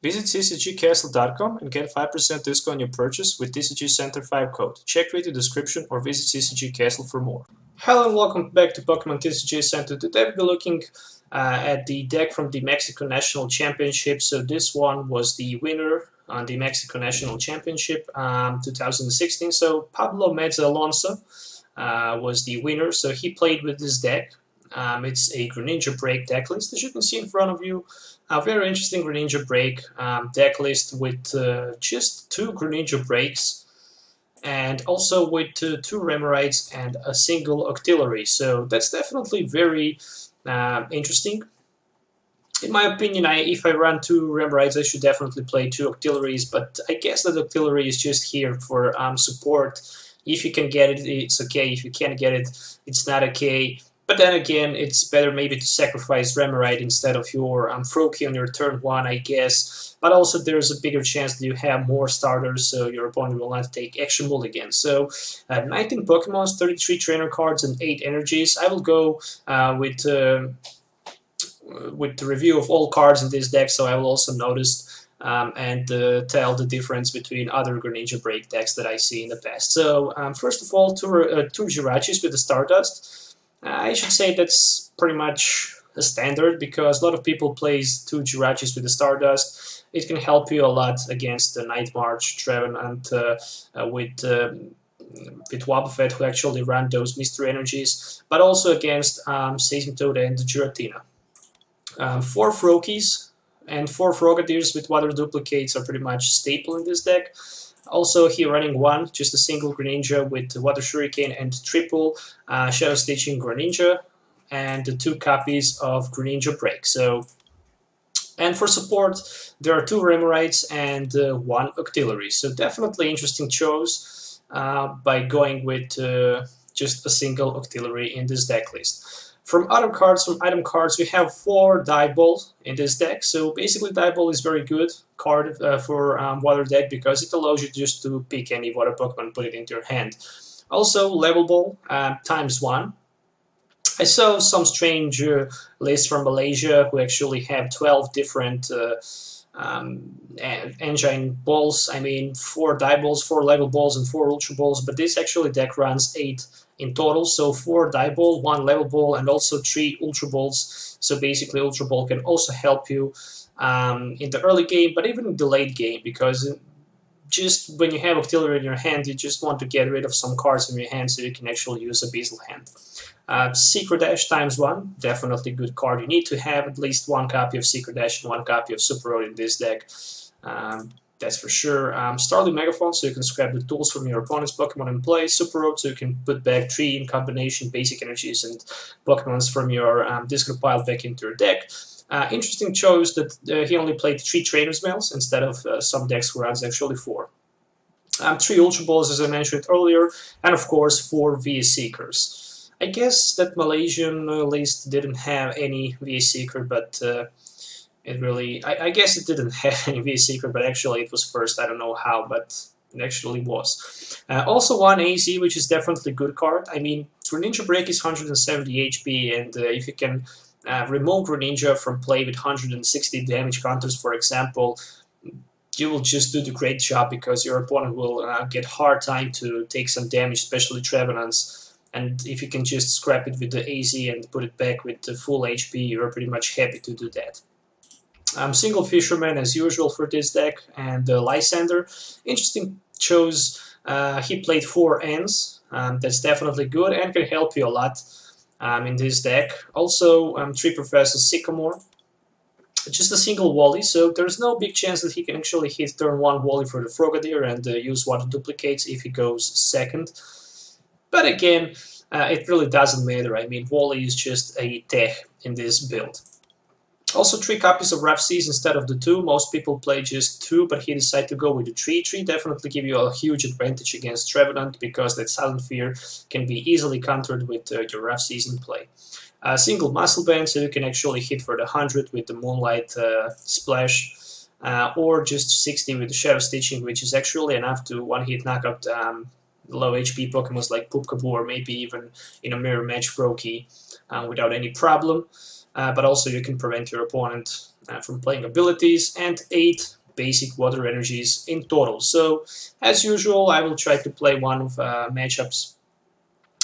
Visit CCGCastle.com and get 5% discount on your purchase with TCG Center 5 code. Check video description or visit CCG Castle for more. Hello and welcome back to Pokemon TCG Center. Today we'll be looking at the deck from the Mexico National Championship. So this one was the winner on the Mexico National Championship 2016. So Pablo Meza Alonso was the winner. So he played with this deck. It's a Greninja break deck list, as you can see in front of you. A very interesting Greninja break deck list with just 2 Greninja breaks and also with 2 Remorites and a single Octillery. So that's definitely very interesting. In my opinion, if I run 2 Remorites, I should definitely play 2 Octilleries, but I guess that Octillery is just here for support. If you can get it, it's okay. If you can't get it, it's not okay. But then again, it's better maybe to sacrifice Remorite instead of your Froakie on your turn 1, I guess. But also there's a bigger chance that you have more starters, so your opponent will not take extra mulligans. So 19 Pokemons, 33 trainer cards, and 8 energies. I will go with the review of all cards in this deck, so I will also notice and tell the difference between other Greninja break decks that I see in the past. So first of all, 2 Jirachis with the Stardust. I should say that's pretty much a standard because a lot of people plays 2 Jirachis with the Stardust. It can help you a lot against the Night March, Trevenant, with Wobbuffet, who actually run those Mystery Energies, but also against Seismitoad and Giratina. 4 Froakies and 4 Frogadiers with Water Duplicates are pretty much staple in this deck. Also here running 1, just a single Greninja with Water Shuriken and triple Shadow Stitching Greninja and the 2 copies of Greninja Break. So, and for support there are 2 Remorites and 1 Octillery. So definitely interesting choice by going with just a single Octillery in this deck list. From other cards, from item cards, we have 4 Dieball in this deck. So basically Dieball is very good card for water deck because it allows you just to pick any water Pokemon and put it into your hand. Also Level Ball ×1. I saw some strange lists from Malaysia who actually have 12 different engine balls. I mean 4 Diebballs, 4 Level Balls, and 4 Ultra Balls, but this actually deck runs 8 in total, so 4 Dieball, 1 Level Ball, and also 3 Ultra Balls. So basically Ultra Ball can also help you in the early game, but even in the late game, because just when you have Octillery in your hand, you just want to get rid of some cards in your hand so you can actually use a Beazle hand. Secret Dash ×1, definitely good card. You need to have at least 1 copy of Secret Dash and 1 copy of Super Road in this deck. That's for sure. Starling Megaphone, so you can scrap the tools from your opponent's Pokemon in play. Super Road, so you can put back 3 in combination basic energies and Pokemons from your discard pile back into your deck. Interesting choice that he only played 3 Trainer's Mails instead of some decks who runs actually 4. 3 Ultra Balls, as I mentioned earlier, and of course 4 VS Seekers. I guess that Malaysian list didn't have any VS Seeker, but it really, I guess it didn't have any VS Seeker, but actually it was first. I don't know how, but it actually was. Also 1 AZ, which is definitely a good card. I mean, Greninja Break is 170 HP, and if you can remove Greninja from play with 160 damage counters, for example, you will just do the great job because your opponent will get hard time to take some damage, especially Trevenants. And if you can just scrap it with the AZ and put it back with the full HP, you're pretty much happy to do that. Single Fisherman as usual for this deck, and Lysander. Interesting chose. He played 4 Ns. That's definitely good and can help you a lot in this deck. Also 3 Professor Sycamore. Just a single Wally, so there's no big chance that he can actually hit turn 1 Wally for the Frogadier and use Water Duplicates if he goes second. But again, it really doesn't matter. I mean, Wally is just a tech in this build. Also 3 copies of Rough Seas instead of the 2. Most people play just 2, but he decided to go with the 3. 3 definitely give you a huge advantage against Trevenant because that Silent Fear can be easily countered with your Rough Seas in play. Single Muscle Band, so you can actually hit for the 100 with the Moonlight Splash, or just 60 with the Shadow Stitching, which is actually enough to one-hit knock out low HP Pokemons like Pupkaboo or maybe even in a mirror match Froakie without any problem. but also you can prevent your opponent from playing abilities, and 8 basic water energies in total. So as usual, I will try to play one of matchups,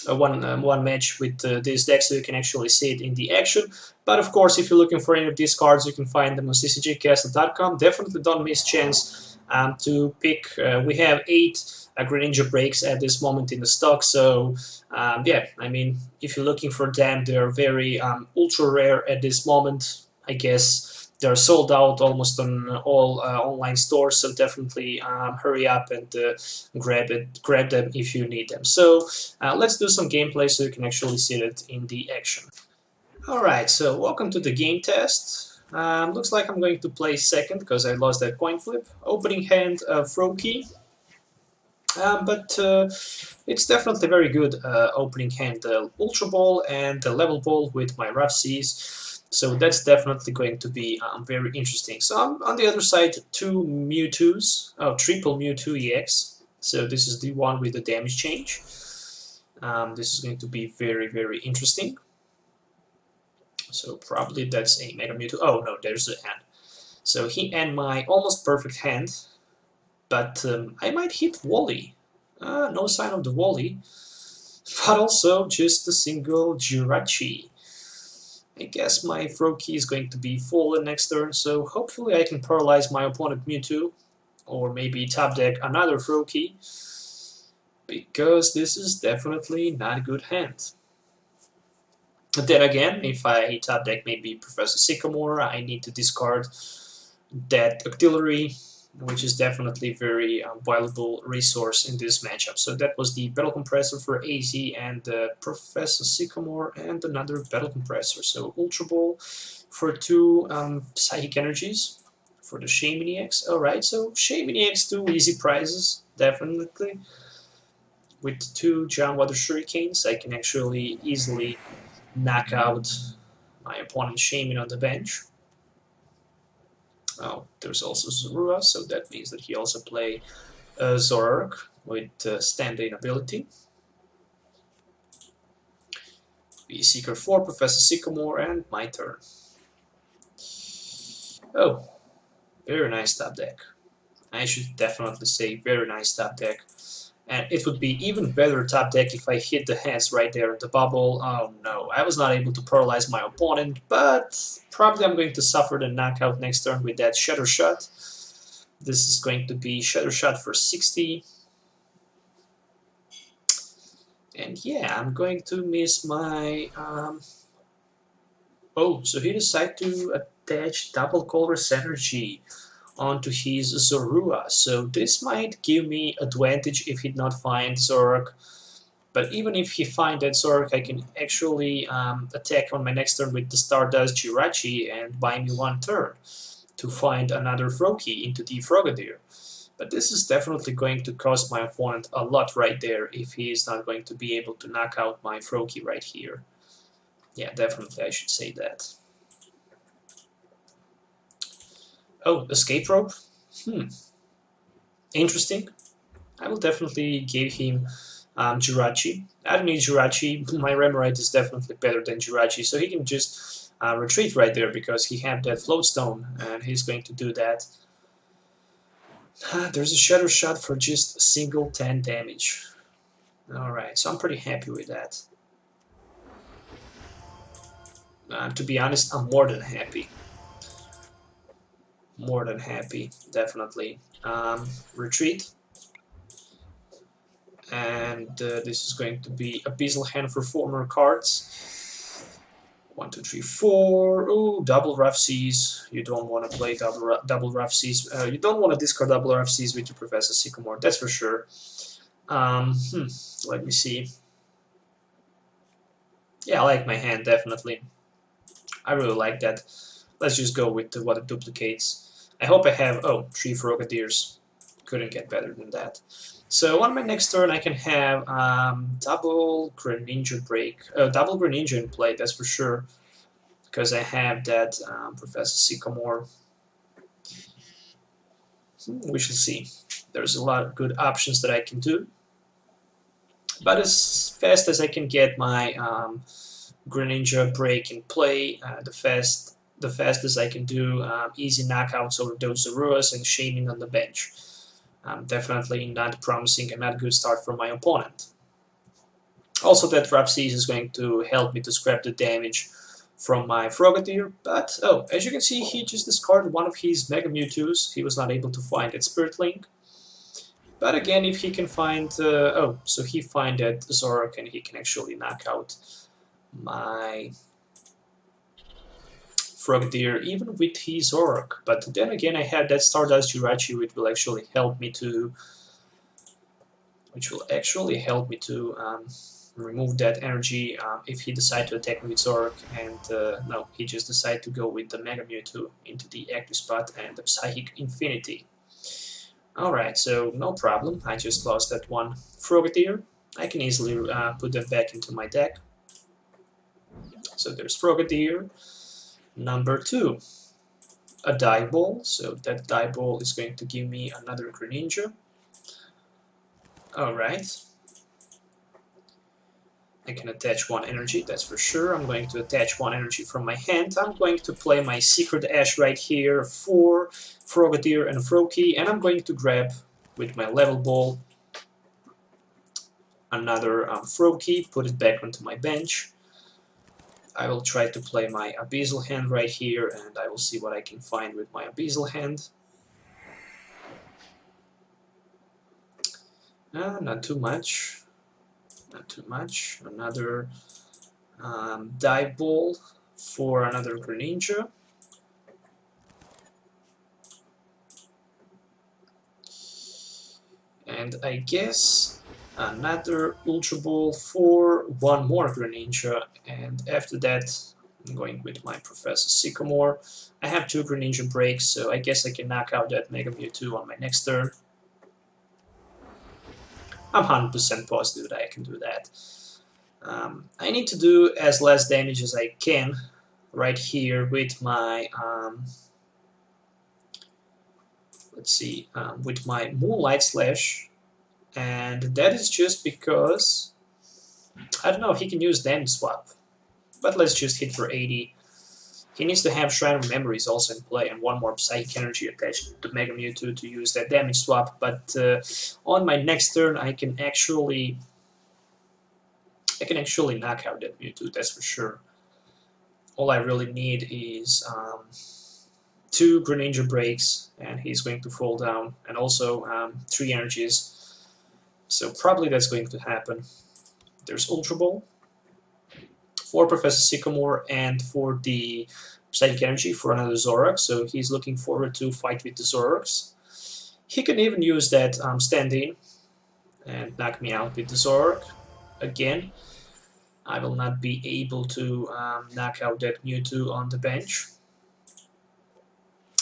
one match with this deck, so you can actually see it in the action. But of course, if you're looking for any of these cards, you can find them on CCGCastle.com. Definitely don't miss chance to pick. We have 8 Greninja breaks at this moment in the stock, so yeah, I mean, if you're looking for them, they're very ultra rare at this moment. I guess they're sold out almost on all online stores, so definitely hurry up and grab them if you need them. So let's do some gameplay so you can actually see it in the action. Alright, so welcome to the game test. Looks like I'm going to play second because I lost that coin flip. Opening hand, Froakie. But it's definitely very good opening hand, the Ultra Ball and the Level Ball with my Rough Seas. So that's definitely going to be very interesting. So on the other side, 2 Mewtwo's, triple Mewtwo EX. So this is the one with the damage change. This is going to be very, very interesting. So probably that's a Mega Mewtwo. Oh no, there's the hand. So he and my almost perfect hand. But I might hit Wally. No sign of the Wally. But also just a single Jirachi. I guess my Froakie is going to be full in next turn, so hopefully I can paralyze my opponent Mewtwo. Or maybe top deck another Froakie. Because this is definitely not a good hand. But then again, if I top deck maybe Professor Sycamore, I need to discard that Auxiliary, which is definitely a very valuable resource in this matchup. So that was the Battle Compressor for AZ and Professor Sycamore and another Battle Compressor. So Ultra Ball for 2 Psychic Energies for the Shaman EX. Alright, so Shaman EX, 2 easy prizes, definitely. With 2 Giant Water Shurikens, I can actually easily knock out my opponent's Shaman on the bench. Oh, there's also Zorua, so that means that he also play Zoroark with stand-in ability. Seeker 4, Professor Sycamore, and my turn. Oh, very nice top deck. I should definitely say very nice top deck. And it would be even better top deck if I hit the hands right there in the bubble. Oh no, I was not able to paralyze my opponent, but probably I'm going to suffer the knockout next turn with that Shatter Shot. This is going to be Shatter Shot for 60. And yeah, I'm going to miss my... Oh, so he decided to attach Double Colorless Energy onto his Zorua, so this might give me advantage if he not find Zoroark. But even if he find that Zoroark, I can actually attack on my next turn with the Stardust Jirachi and buy me 1 turn to find another Froakie into the Frogadier. But this is definitely going to cost my opponent a lot right there if he is not going to be able to knock out my Froakie right here. Yeah, definitely I should say that. Oh, Escape Rope? Interesting. I will definitely give him Jirachi. I don't need Jirachi. My Remoraid is definitely better than Jirachi, so he can just retreat right there because he had that Float Stone, and he's going to do that. There's a Shatter Shot for just a single 10 damage. Alright, so I'm pretty happy with that. To be honest, I'm more than happy. More than happy, definitely. Retreat. And this is going to be Abyssal Hand for former cards. 1, 2, 3, 4. Ooh, double Rough Seas. You don't want to play double Rough Seas. You don't want to discard double Rough Seas with your Professor Sycamore, that's for sure. Let me see. Yeah, I like my hand, definitely. I really like that. Let's just go with what it duplicates. I hope I have, 3 Frogadiers. Couldn't get better than that. So on my next turn I can have double Greninja break, double Greninja in play, that's for sure. Because I have that Professor Sycamore. We shall see. There's a lot of good options that I can do. But as fast as I can get my Greninja break in play, the fastest I can do, easy knockouts over those Zoruas and shaming on the bench. Definitely not promising and not a good start for my opponent. Also, that Rapsys is going to help me to scrap the damage from my Frogadier, but oh, as you can see, he just discarded one of his Mega Mewtwo's. He was not able to find that Spirit Link. But again, if he can find... oh, so he find that Zoroark and he can actually knock out my Frogadier even with his Zoroark. But then again, I have that Stardust Jirachi, which will actually help me to... remove that energy if he decides to attack me with Zoroark, and no, he just decided to go with the Mega Mewtwo into the active spot and the Psychic Infinity. Alright, so no problem, I just lost that one Frogadier. I can easily put that back into my deck. So there's Frogadier. Number 2, a Die Ball, so that Die Ball is going to give me another Greninja. Alright. I can attach one energy, that's for sure. I'm going to attach one energy from my hand. I'm going to play my Secret Ash right here for Frogadier and Froakie, and I'm going to grab with my Level Ball another Froakie, put it back onto my bench. I will try to play my Abyssal Hand right here, and I will see what I can find with my Abyssal Hand. Not too much. Not too much. Another Die Ball for another Greninja. And I guess another Ultra Ball for one more Greninja. And after that, I'm going with my Professor Sycamore. I have 2 Greninja breaks, so I guess I can knock out that Mega Mewtwo on my next turn. I'm 100% positive that I can do that. I need to do as less damage as I can right here with my with my Moonlight Slash, and that is just because I don't know, he can use Damage Swap, but let's just hit for 80. He needs to have Shrine of Memories also in play and one more Psychic Energy attached to Mega Mewtwo to use that damage swap, but on my next turn I can actually knock out that Mewtwo, that's for sure. All I really need is 2 Greninja breaks and he's going to fall down, and also 3 energies, so probably that's going to happen. There's Ultra Ball for Professor Sycamore and for the Psychic Energy for another Zoroark, so he's looking forward to fight with the Zoroarks. He can even use that stand-in and knock me out with the Zoroark. Again, I will not be able to knock out that Mewtwo on the bench.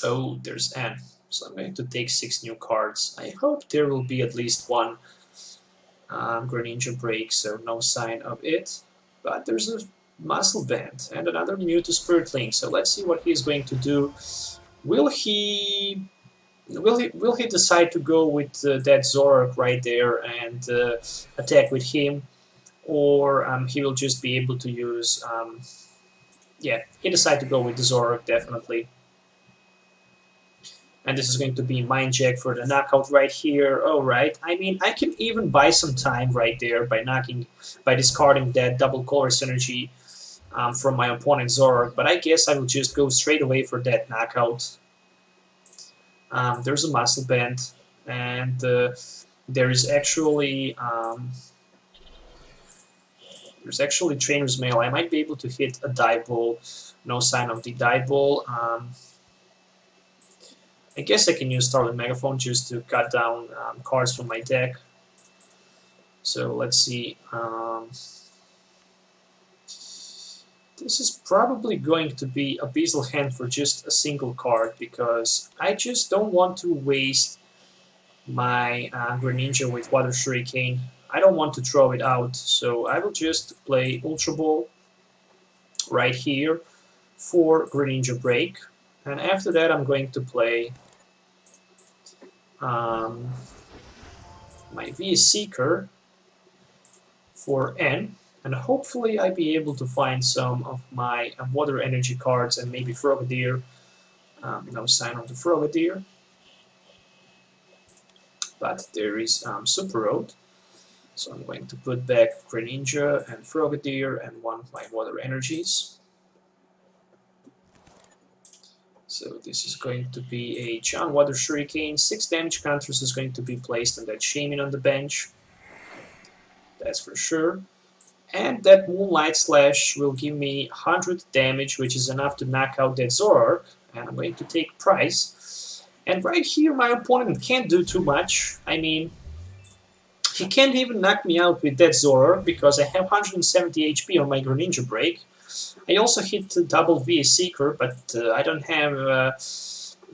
Oh, there's N. So I'm going to take 6 new cards. I hope there will be at least one Greninja break, so no sign of it. But there's a Muscle Band and another Mewtwo Spirit Link. So let's see what he's going to do. Will he decide to go with that Zoroark right there and attack with him, or he will just be able to use? Yeah, he decided to go with the Zoroark definitely. And this is going to be Mind Jack for the knockout right here. Alright, I mean, I can even buy some time right there by discarding that double color synergy from my opponent's Zoroark, but I guess I will just go straight away for that knockout. There's a Muscle Band, and there is actually Trainer's Mail. I might be able to hit a Die Ball. No sign of the Die Ball. I guess I can use Starlit Megaphone just to cut down cards from my deck. So let's see. This is probably going to be a Abyssal Hand for just a single card, because I just don't want to waste my Greninja with Water Shuriken. I don't want to throw it out, so I will just play Ultra Ball right here for Greninja break. And after that I'm going to play my VS Seeker for N, And hopefully I'll be able to find some of my water energy cards and maybe Frogadier. No sign of the Frogadier. But there is Super Road. So I'm going to put back Greninja and Frogadier and one of my water energies. So this is going to be a John Water Shuriken. 6 damage counters is going to be placed on that Shaman on the bench. That's for sure. And that Moonlight Slash will give me 100 damage, which is enough to knock out that Zoroark. And I'm going to take Price. And right here, my opponent can't do too much. I mean, he can't even knock me out with that Zoroark because I have 170 HP on my Greninja break. I also hit double VS Seeker, but I don't have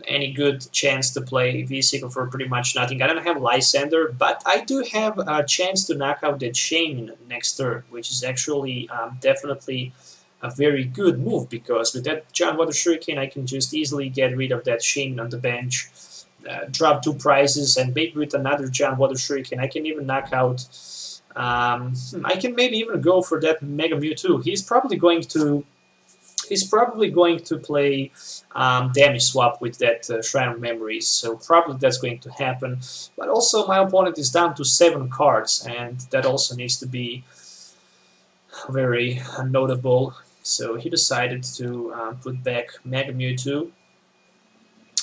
any good chance to play VS Seeker for pretty much nothing. I don't have Lysander, but I do have a chance to knock out that Shaman next turn, which is actually definitely a very good move, because with that Giant Water Shuriken I can just easily get rid of that Shaman on the bench, drop 2 prizes, and maybe with another Giant Water Shuriken I can even knock out. I can maybe even go for that Mega Mewtwo. He's probably going to play damage swap with that Shrine of Memories, so probably that's going to happen. But also my opponent is down to 7 cards, and that also needs to be very notable. So he decided to put back Mega Mewtwo,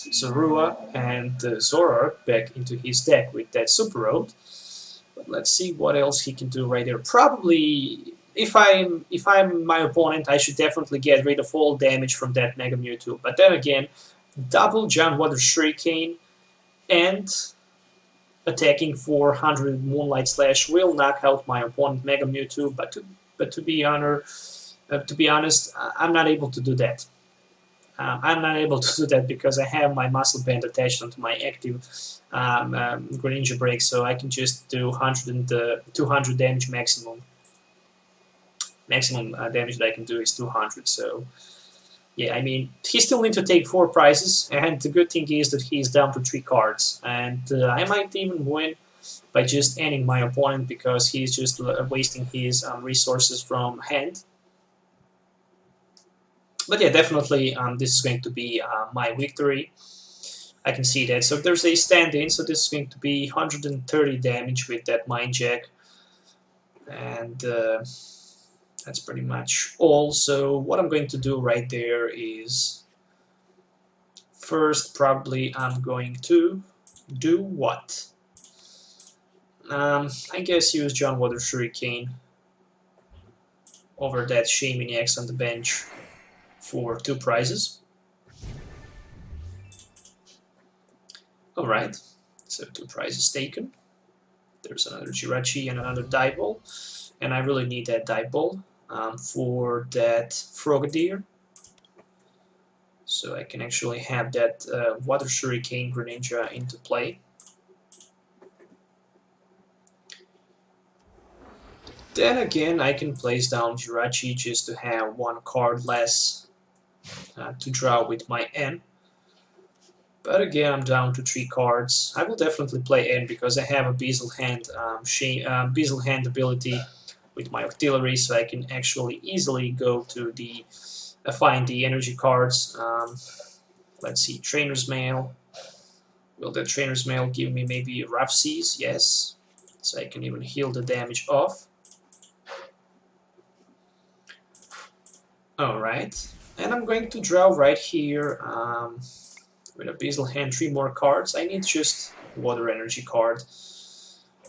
Zorua, and Zoroark back into his deck with that Super Road. But let's see what else he can do right there. Probably, if I'm my opponent, I should definitely get rid of all damage from that Mega Mewtwo. But then again, double Giant Water Shuriken and attacking for 100 Moonlight Slash will knock out my opponent Mega Mewtwo. But to be honest, I'm not able to do that. I'm not able to do that because I have my Muscle Band attached onto my active Greninja break, so I can just do 200 damage maximum. Maximum damage that I can do is 200, so yeah, I mean, he still needs to take 4 prizes, and the good thing is that he's down to 3 cards, and I might even win by just ending my opponent because he's just wasting his resources from hand. But yeah, definitely this is going to be my victory. I can see that. So there's a stand-in, so this is going to be 130 damage with that Mind Jack. And that's pretty much all. So what I'm going to do right there is, first probably I'm going to do what? I guess use John Water Shuriken over that Shaman X on the bench for 2 prizes. Alright, so 2 prizes taken. There's another Jirachi and another Dive Ball, and I really need that Dive Ball for that Frogadier, so I can actually have that Water Shuriken Greninja into play. Then again, I can place down Jirachi just to have 1 card less to draw with my N. But again, I'm down to 3 cards. I will definitely play N because I have a Bezel Hand ability with my Octillery, so I can actually easily go to the find the energy cards. Let's see, Trainer's Mail. Will the Trainer's Mail give me maybe Rough Seas? Yes. So I can even heal the damage off. Alright, and I'm going to draw right here with a Bezel Hand 3 more cards. I need just Water Energy card.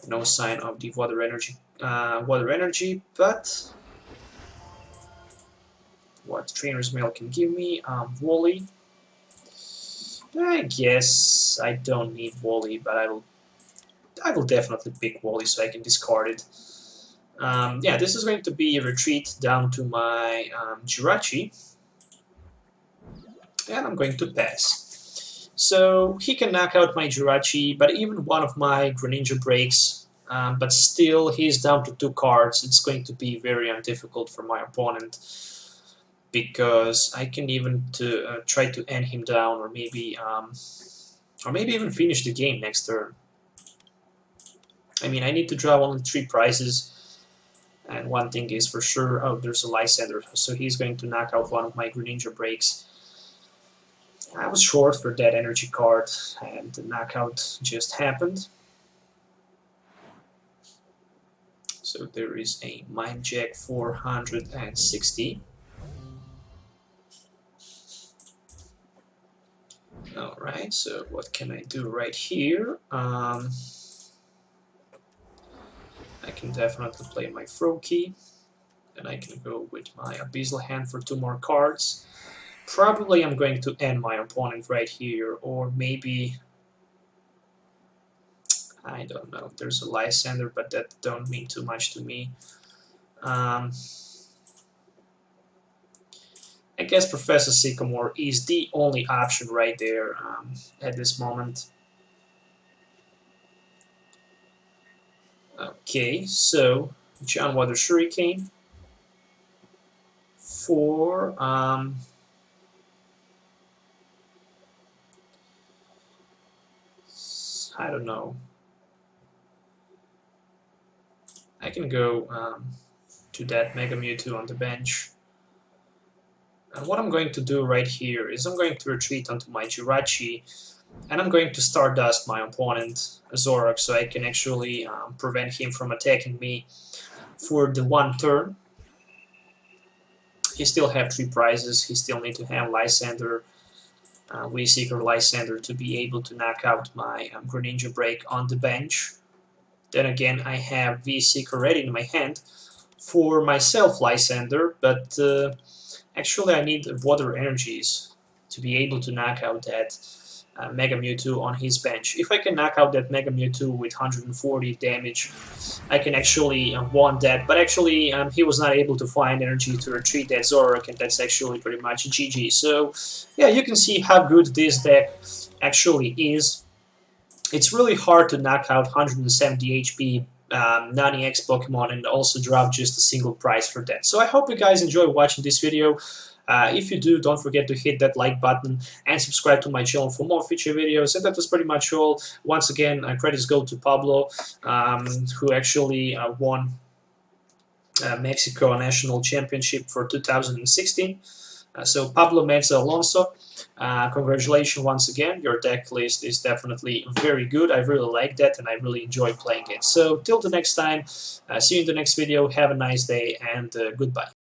No sign of the Water Energy, but what Trainer's Mail can give me? Wooly. I guess I don't need Wooly, but I will definitely pick Wooly so I can discard it. Yeah, this is going to be a retreat down to my Jirachi, and I'm going to pass. So he can knock out my Jirachi, but even one of my Greninja breaks, but still he's down to 2 cards. It's going to be very difficult for my opponent, because I can even try to end him down, or maybe even finish the game next turn. I mean, I need to draw only 3 prizes. And one thing is for sure, oh, there's a Lysander, so he's going to knock out one of my Greninja breaks. I was short for that energy card, and the knockout just happened. So there is a Mind Jack 460. Alright, so what can I do right here? I can definitely play my Froakie, and I can go with my Abyssal Hand for 2 more cards. Probably I'm going to end my opponent right here, or maybe, I don't know, there's a Lysander, but that don't mean too much to me. I guess Professor Sycamore is the only option right there at this moment. Okay, so John Water Shuriken for I don't know. I can go to that Mega Mewtwo on the bench. And what I'm going to do right here is I'm going to retreat onto my Jirachi, and I'm going to Stardust my opponent, Zoroark, so I can actually prevent him from attacking me for the 1 turn. He still have 3 prizes. He still need to have Lysander, V-Seeker Lysander to be able to knock out my Greninja break on the bench. Then again, I have V-Seeker ready in my hand for myself Lysander, but actually I need water energies to be able to knock out that Mega Mewtwo on his bench. If I can knock out that Mega Mewtwo with 140 damage, I can actually won that, but actually he was not able to find energy to retreat that Zoroark, and that's actually pretty much GG. So yeah, you can see how good this deck actually is. It's really hard to knock out 170 HP 90x Pokemon and also drop just a single prize for that. So I hope you guys enjoy watching this video. If you do, don't forget to hit that like button and subscribe to my channel for more future videos. And that was pretty much all. Once again, credits go to Pablo, who actually won Mexico National Championship for 2016. So Pablo Meza Alonso, congratulations once again. Your deck list is definitely very good. I really like that, and I really enjoy playing it. So till the next time, see you in the next video. Have a nice day, and goodbye.